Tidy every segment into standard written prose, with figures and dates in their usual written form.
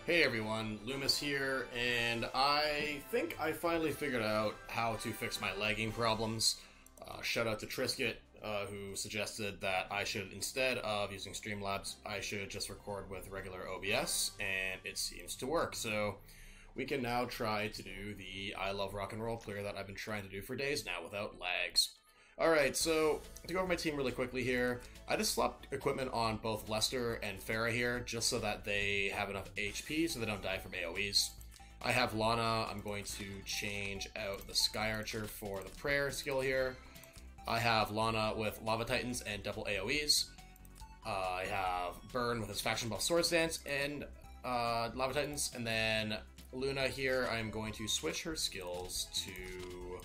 Hey everyone, Loomis here, and I think I finally figured out how to fix my lagging problems. Shout out to Triskit, who suggested that I should, instead of using Streamlabs, I should just record with regular OBS, and it seems to work. So we can now try to do the I Love Rock and Roll clear that I've been trying to do for days now without lags. Alright, so to go over my team really quickly here, I just swapped equipment on both Lester and Farah here, just so that they have enough HP so they don't die from AoEs. I have Lana. I'm going to change out the Sky Archer for the Prayer skill here. I have Lana with Lava Titans and double AoEs. I have Burn with his Faction Buff Sword Stance and Lava Titans, and then Luna here, I'm going to switch her skills to...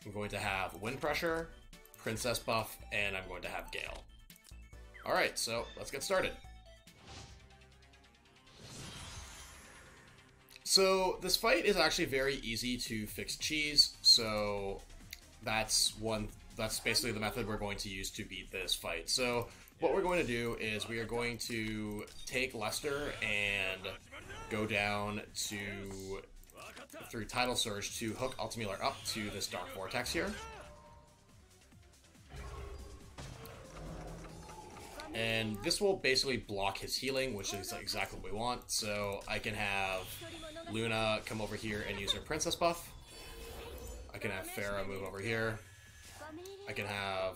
I'm going to have Wind Pressure, Princess Buff, and I'm going to have Gale. Alright, so let's get started. So this fight is actually very easy to fix cheese, so that's basically the method we're going to use to beat this fight. So what we're going to do is we are going to take Lester and go down to... through Tidal Surge to hook Ultimiller up to this Dark Vortex here. And this will basically block his healing, which is exactly what we want. So I can have Luna come over here and use her Princess buff. I can have Farah move over here. I can have,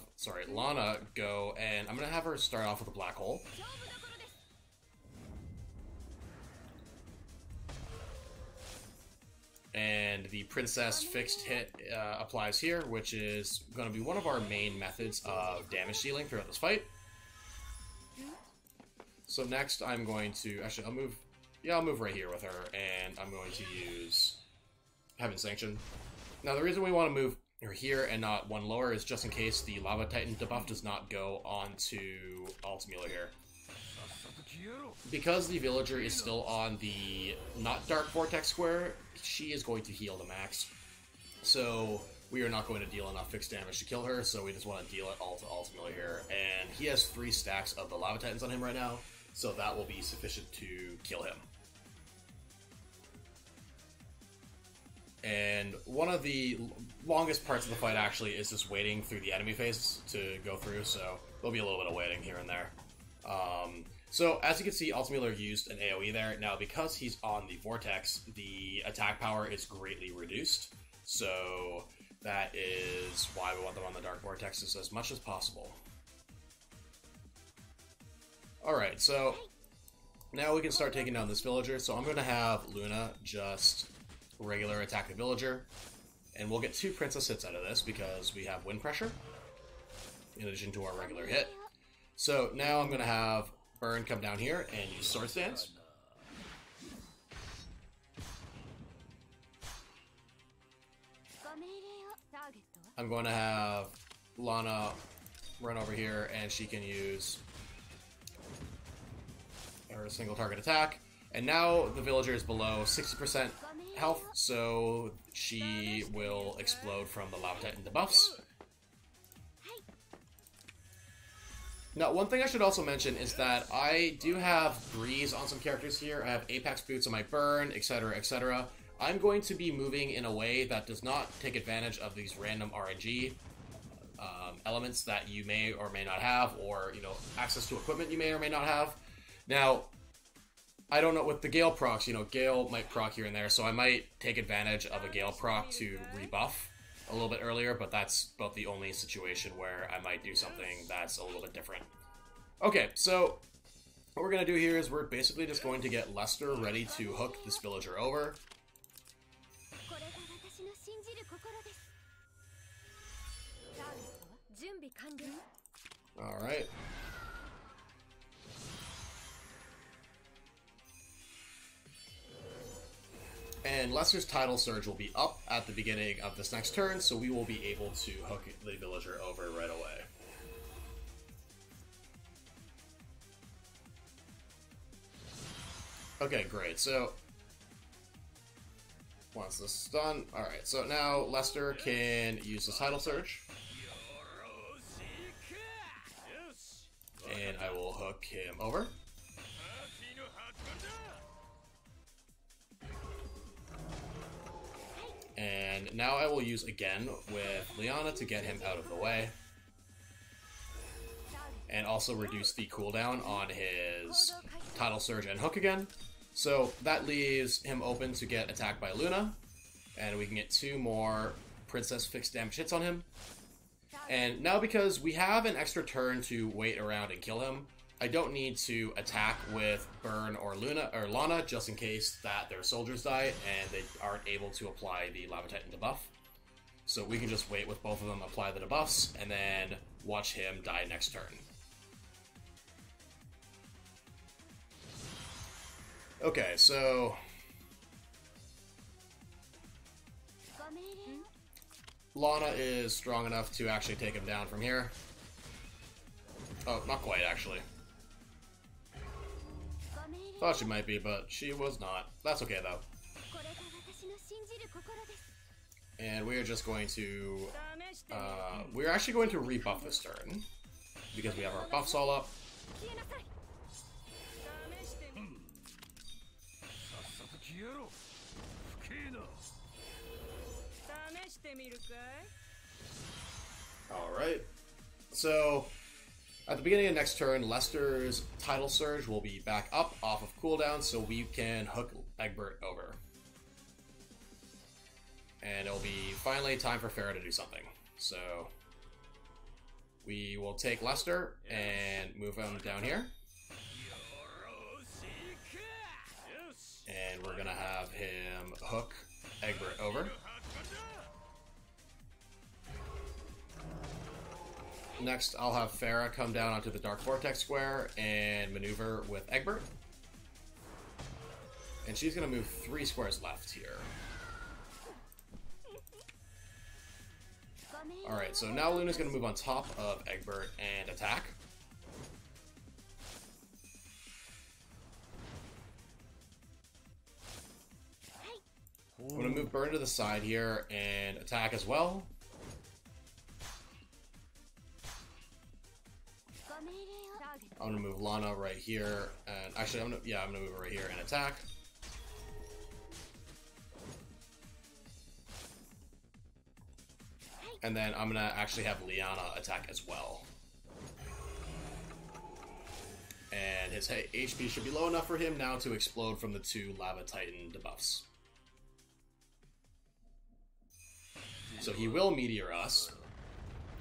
Lana go, and I'm going to have her start off with a Black Hole. And the Princess fixed hit applies here, which is going to be one of our main methods of damage dealing throughout this fight. So next I'm going to, actually I'll move right here with her, and I'm going to use Heaven Sanction. Now the reason we want to move her here and not one lower is just in case the Lava Titan debuff does not go onto Ultimiller here. Because the villager is still on the not Dark Vortex square, she is going to heal the max. So we are not going to deal enough fixed damage to kill her, so we just want to deal it all to Ultimiller here. And he has 3 stacks of the Lava Titans on him right now, so that will be sufficient to kill him. And one of the longest parts of the fight actually is just waiting through the enemy phase to go through, so there'll be a little bit of waiting here and there. So, as you can see, Ultimiller used an AoE there. Now, because he's on the Vortex, the attack power is greatly reduced. So, that is why we want them on the Dark Vortexes as much as possible. Alright, so now we can start taking down this villager. So, I'm going to have Luna just regular attack the villager. And we'll get 2 Princess hits out of this because we have Wind Pressure in addition to our regular hit. So, now I'm going to have Burn come down here and use Sword Stance. I'm going to have Lana run over here and she can use her single target attack. And now the villager is below 60% health, so she will explode from the Lava Titan debuffs. Now, one thing I should also mention is that I do have Breeze on some characters here. I have Apex Boots on my Burn, etc., etc. I'm going to be moving in a way that does not take advantage of these random RNG elements that you may or may not have, or, access to equipment you may or may not have. Now, I don't know with the Gale procs, Gale might proc here and there, so I might take advantage of a Gale proc to rebuff a little bit earlier, but that's about the only situation where I might do something that's a little bit different. Okay, so what we're going to do here is we're basically just going to get Lester ready to hook this villager over. Alright. And Lester's Tidal Surge will be up at the beginning of this next turn, so we will be able to hook the villager over right away. Okay, great. So, once this is done, alright, so now Lester can use his Tidal Surge. And I will hook him over. now I will use again with Liana to get him out of the way. And also reduce the cooldown on his Tidal Surge and Hook again. So that leaves him open to get attacked by Luna. And we can get 2 more Princess fixed damage hits on him. And now because we have an extra turn to wait around and kill him, I don't need to attack with Burn or Lana just in case that their soldiers die and they aren't able to apply the Lava Titan debuff. So we can just wait with both of them, apply the debuffs, and then watch him die next turn. Okay, so Lana is strong enough to actually take him down from here. Oh, not quite, actually. Thought she might be, but she was not. That's okay, though. And we are just going to... we're actually going to rebuff this turn, because we have our buffs all up. Alright, so at the beginning of next turn, Lester's Tidal Surge will be back up off of cooldown, so we can hook Egbert over. And it'll be finally time for Farah to do something. So we will take Lester and move him down here. And we're gonna have him hook Egbert over. Next, I'll have Farah come down onto the Dark Vortex square and maneuver with Egbert. And she's going to move 3 squares left here. Alright, so now Luna's going to move on top of Egbert and attack. I'm going to move Burn to the side here and attack as well. I'm gonna move Lana right here, and actually, I'm gonna move her right here and attack. And then I'm gonna actually have Liana attack as well. And his HP should be low enough for him now to explode from the 2 Lava Titan debuffs. So he will Meteor us.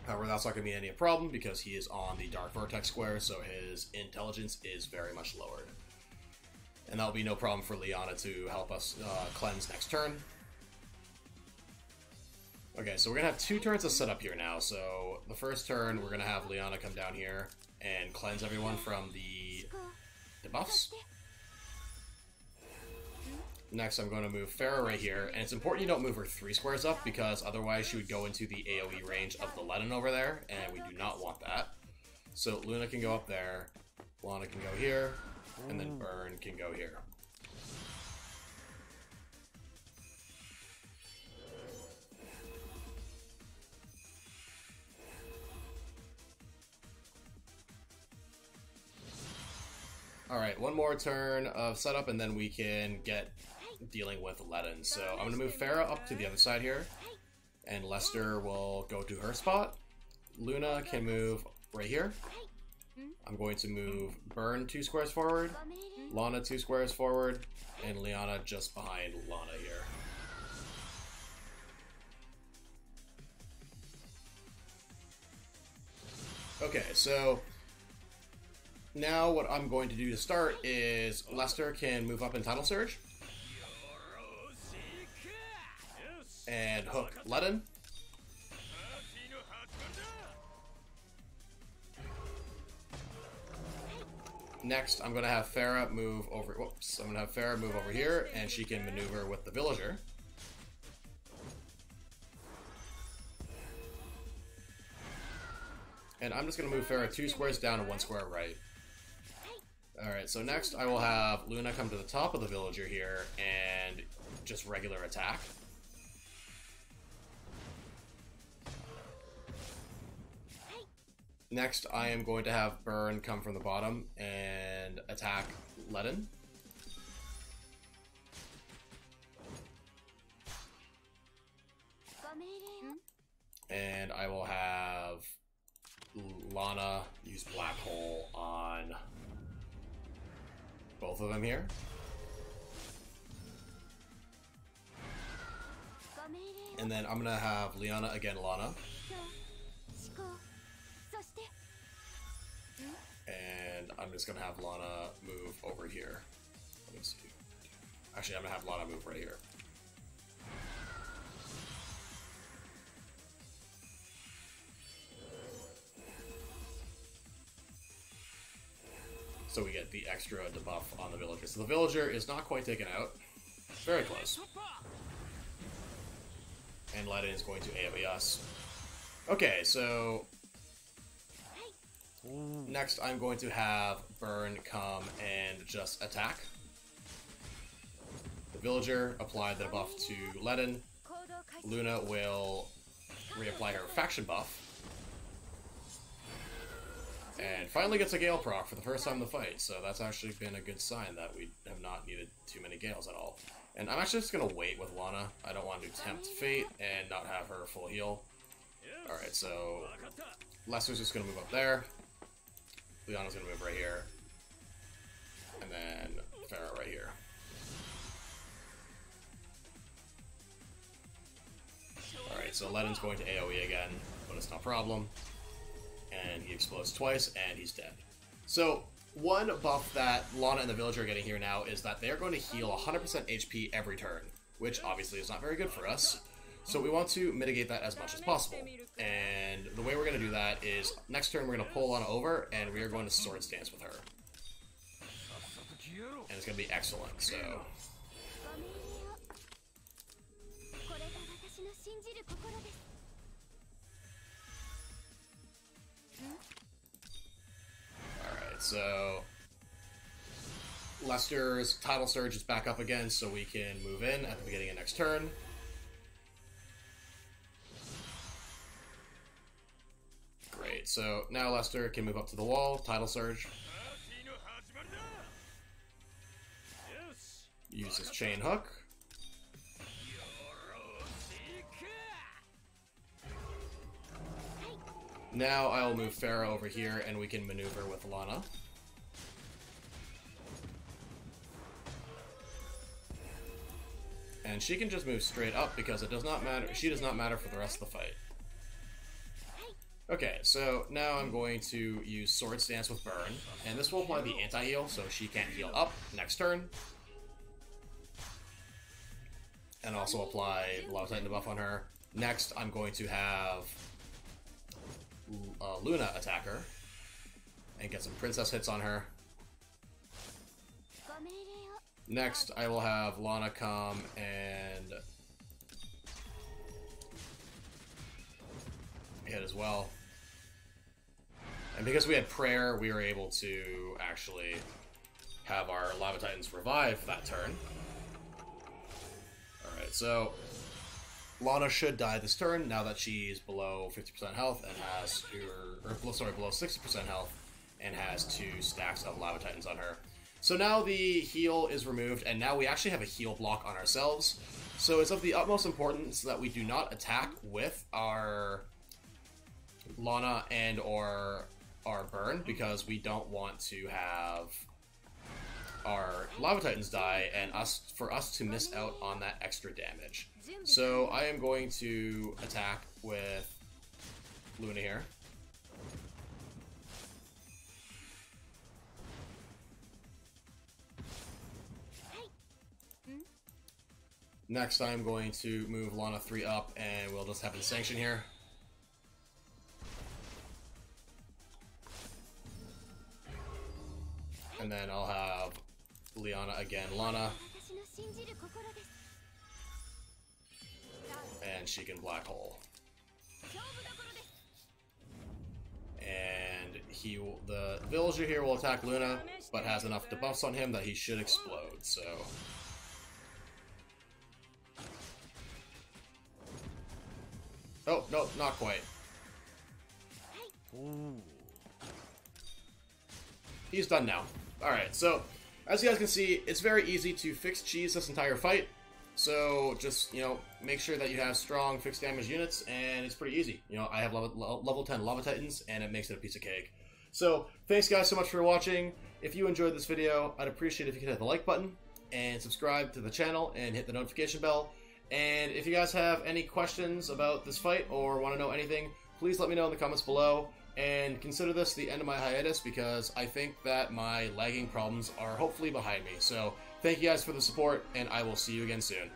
However, that's not going to be any problem because he is on the Dark Vortex square, so his intelligence is very much lowered. And that'll be no problem for Liana to help us cleanse next turn. Okay, so we're going to have 2 turns to set up here now. So the first turn, we're going to have Liana come down here and cleanse everyone from the debuffs. Next, I'm going to move Farah right here, and it's important you don't move her 3 squares up, because otherwise she would go into the AoE range of the Ledin over there, and we do not want that. So Luna can go up there, Lana can go here, and then Burn can go here. Alright, one more turn of setup, and then we can get dealing with Ledin. So I'm going to move Farah up to the other side here, and Lester will go to her spot. Luna can move right here. I'm going to move Burn 2 squares forward, Lana 2 squares forward, and Liana just behind Lana here. Okay, so now what I'm going to do to start is Lester can move up in Tidal Surge and hook Ledin. Next, I'm going to have Farah move over. Whoops! I'm going to have Farah move over here, and she can maneuver with the villager. And I'm just going to move Farah 2 squares down and 1 square right. Alright, so next I will have Luna come to the top of the villager here and just regular attack. Next, I am going to have Burn come from the bottom and attack Ledin. And I will have Lana use Black Hole on both of them here. And then I'm gonna have Liana again Lana. And I'm just gonna have Lana move over here. Let me see. Actually, I'm gonna have Lana move right here. So we get the extra debuff on the villager. So the villager is not quite taken out. Very close. And Ledin is going to AoE us. Okay, so next I'm going to have Burn come and just attack. The villager applied the buff to Ledin. Luna will reapply her faction buff. And finally gets a Gale proc for the first time in the fight, so that's actually been a good sign that we have not needed too many Gales at all. And I'm actually just going to wait with Lana. I don't want to tempt Fate and not have her full heal. Alright, so Lester's just going to move up there. Liana's going to move right here. And then Pharaoh right here. Alright, so Ledin's going to AoE again, but it's no problem. And he explodes twice, and he's dead. So, one buff that Lana and the villager are getting here now is that they're going to heal 100% HP every turn, which obviously is not very good for us. So we want to mitigate that as much as possible. And the way we're going to do that is, next turn we're going to pull Lana over, and we are going to Sword Stance with her. And it's going to be excellent, so... Alright, so Lester's Tidal Surge is back up again, so we can move in at the beginning of next turn. Great, so now Lester can move up to the wall, Tidal Surge. Use his Chain Hook. Now I'll move Pharaoh over here, and we can maneuver with Lana. And she can just move straight up because it does not matter. She does not matter for the rest of the fight. Okay, so now I'm going to use Sword Stance with Burn, and this will apply the anti-heal, so she can't heal up next turn. And also apply the Lava Titan debuff on her. Next, I'm going to have Luna attack her and get some princess hits on her. Next, I will have Lana come and hit as well. And because we had prayer, we were able to actually have our Lava Titans revive that turn. Alright, so Lana should die this turn now that she's below 50% health and has below 60% health and has 2 stacks of Lava Titans on her. So now the heal is removed, and now we actually have a heal block on ourselves. So it's of the utmost importance that we do not attack with our Lana and or our Burn, because we don't want to have our Lava Titans die and for us to miss out on that extra damage. So I am going to attack with Luna here. Next I'm going to move Lana 3 up, and we'll just have a sanction here. And then I'll have Liana again, Lana. And she can Black Hole. And the villager here will attack Luna, but has enough debuffs on him that he should explode, so... Oh, no, not quite. Ooh. He's done now. Alright, so, as you guys can see, it's very easy to fix cheese this entire fight. So just, make sure that you have strong fixed damage units, and it's pretty easy. I have level 10 Lava Titans, and it makes it a piece of cake. So thanks guys so much for watching. If you enjoyed this video, I'd appreciate if you could hit the like button and subscribe to the channel and hit the notification bell. And if you guys have any questions about this fight or want to know anything, please let me know in the comments below. And consider this the end of my hiatus, because I think that my lagging problems are hopefully behind me. So thank you guys for the support, and I will see you again soon.